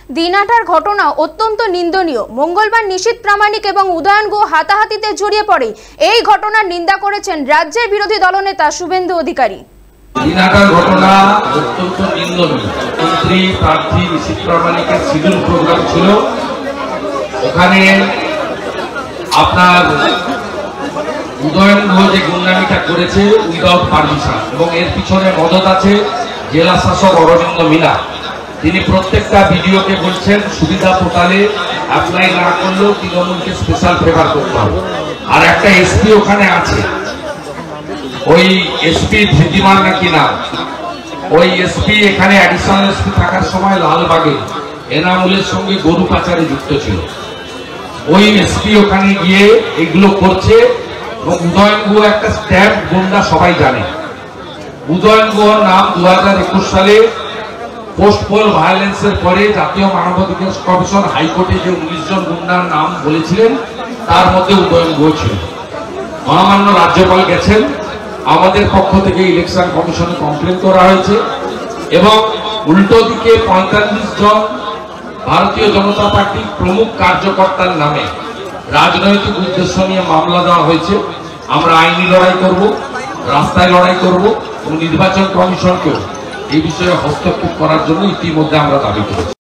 দিনহাটার ঘটনা অত্যন্ত নিন্দনীয়। মঙ্গলবার নিশীথ প্রামাণিক এবং উদয়ন গুহ হাতাহাতিতে জড়িয়ে পড়ে এই ঘটনার নিন্দা করেছেন রাজ্যের বিরোধী দলনেতা শুভেন্দু অধিকারী। দিনহাটার ঘটনা অত্যন্ত নিন্দনীয়। মন্ত্রী প্রার্থী নিশীথ প্রামাণিকের শিডিউল প্রোগ্রাম ছিল, ওখানে আপনার উদয়ন গুহ যে গুন্ডামিটা করেছে উইদাউট পারমিশন, এবং এর পিছনে মদত আছে জেলা শাসক অরবিন্দ মিনা। তিনি প্রত্যেকটা ভিডিওকে বলছেন সুবিধা পোর্টালে অ্যাপ্লাই না করলেও তৃণমূলকে স্পেশাল ফেভার করতে হবে। আর একটা এসপি ওখানে আছে, ওই এসপি ধৃতিমান নাকি নাম, ওই এসপি এখানে অ্যাডিশনাল এসপি থাকার সময় লালবাগে এনামুলের সঙ্গে গরু পাচারে যুক্ত ছিল। ওই এসপি ওখানে গিয়ে এগুলো করছে, এবং উদয়ন গুহ একটা স্ট্যাম্প গুন্ডা সবাই জানে। উদয়ন গুহর নাম 2021 সালে পোস্ট পোল ভায়োলেন্সের পরে জাতীয় মানবাধিকার কমিশন হাইকোর্টে যে 19 জন গুন্ডার নাম বলেছিলেন তার মধ্যে উদয়ন গুহ ছিল। মহামান্য রাজ্যপাল গেছেন, আমাদের পক্ষ থেকে ইলেকশন কমিশনে কমপ্লেন করা হয়েছে, এবং উল্টো দিকে 45 জন ভারতীয় জনতা পার্টির প্রমুখ কার্যকর্তার নামে রাজনৈতিক উদ্দেশ্য নিয়ে মামলা দেওয়া হয়েছে। আমরা আইনি লড়াই করব, রাস্তায় লড়াই করব, এবং নির্বাচন কমিশনকেও এই বিষয়ে হস্তক্ষেপ করার জন্য ইতিমধ্যে আমরা দাবি করেছি।